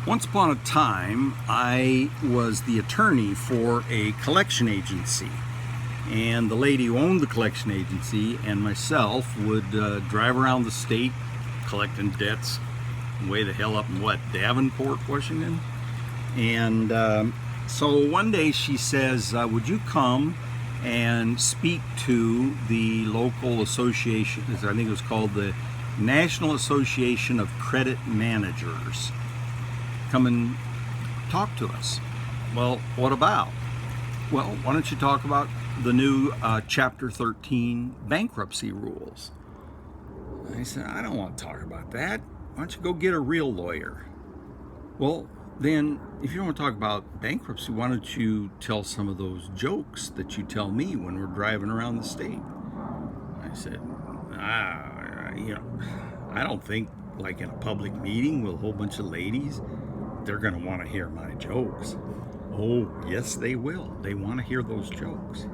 Once upon a time, I was the attorney for a collection agency. And the lady who owned the collection agency and myself would drive around the state collecting debts way the hell up in Davenport, Washington. And so one day she says, would you come and speak to the local association, I think it was called the National Association of Credit Managers. Come and talk to us. Well, what about? Well, why don't you talk about the new Chapter 13 bankruptcy rules? I said, I don't want to talk about that. Why don't you go get a real lawyer? Well, then, if you don't want to talk about bankruptcy, why don't you tell some of those jokes that you tell me when we're driving around the state? I said, I don't think, like in a public meeting with a whole bunch of ladies, they're going to want to hear my jokes. Oh, yes, they will. They want to hear those jokes.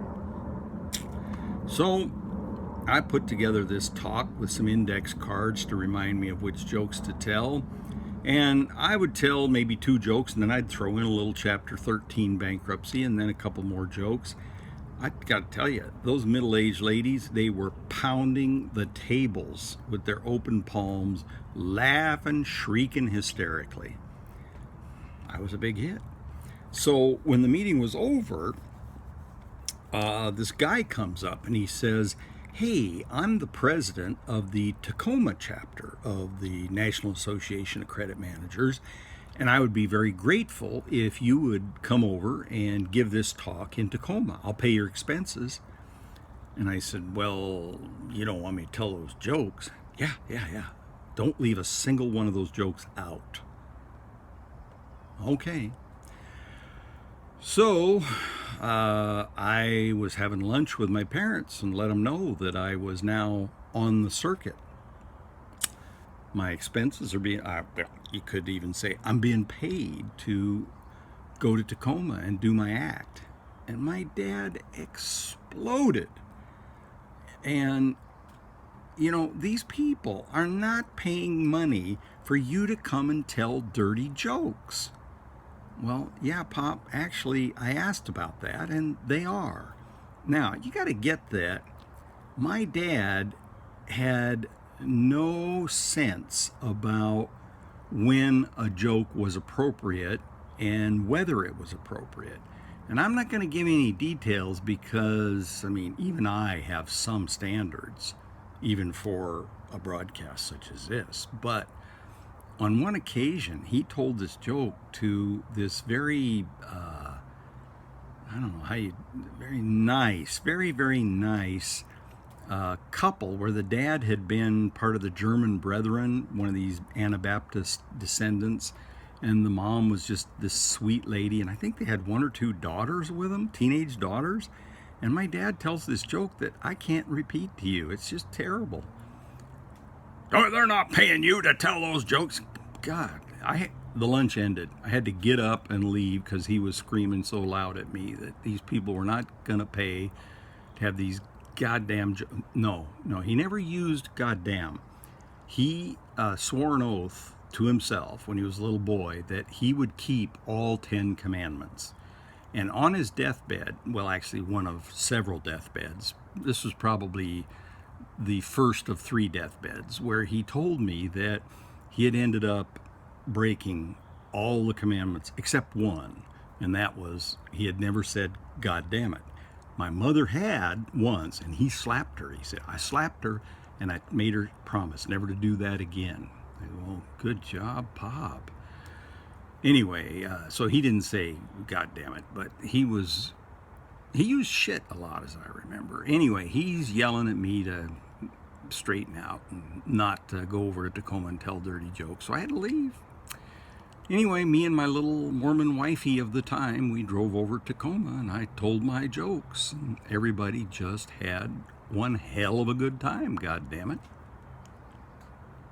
So I put together this talk with some index cards to remind me of which jokes to tell. And I would tell maybe 2 jokes, and then I'd throw in a little Chapter 13 bankruptcy and then a couple more jokes. I got to tell you, those middle-aged ladies, they were pounding the tables with their open palms, laughing, shrieking hysterically. I was a big hit. So when the meeting was over, this guy comes up and he says, hey, I'm the president of the Tacoma chapter of the National Association of Credit Managers, and I would be very grateful if you would come over and give this talk in Tacoma. I'll pay your expenses. And I said, well, you don't want me to tell those jokes? Yeah. Don't leave a single one of those jokes out. Okay. So I was having lunch with my parents and let them know that I was now on the circuit. My expenses are being, you could even say, I'm being paid to go to Tacoma and do my act. And my dad exploded. And, these people are not paying money for you to come and tell dirty jokes. Well, yeah, Pop, actually, I asked about that, and they are. Now, you got to get that. My dad had no sense about when a joke was appropriate and whether it was appropriate. And I'm not going to give any details because, even I have some standards, even for a broadcast such as this. But on one occasion, he told this joke to this very, very nice, very nice couple where the dad had been part of the German Brethren, one of these Anabaptist descendants, and the mom was just this sweet lady, and I think they had 1 or 2 daughters with them, teenage daughters, and my dad tells this joke that I can't repeat to you. It's just terrible. Oh, they're not paying you to tell those jokes. God, the lunch ended. I had to get up and leave because he was screaming so loud at me that these people were not going to pay to have these goddamn No, he never used goddamn. He swore an oath to himself when he was a little boy that he would keep all 10 commandments. And on his deathbed, well, actually one of several deathbeds, this was probably the first of 3 deathbeds, where he told me that he had ended up breaking all the commandments except one, and that was he had never said God damn it. My mother had once, and he slapped her. He said, I slapped her and I made her promise never to do that again. I go, well, good job, Pop. Anyway, so he didn't say God damn it, but he used shit a lot, as I remember. Anyway, he's yelling at me to straighten out and not go over to Tacoma and tell dirty jokes, so I had to leave. Anyway, me and my little Mormon wifey of the time, we drove over to Tacoma and I told my jokes, and everybody just had one hell of a good time, God damn it.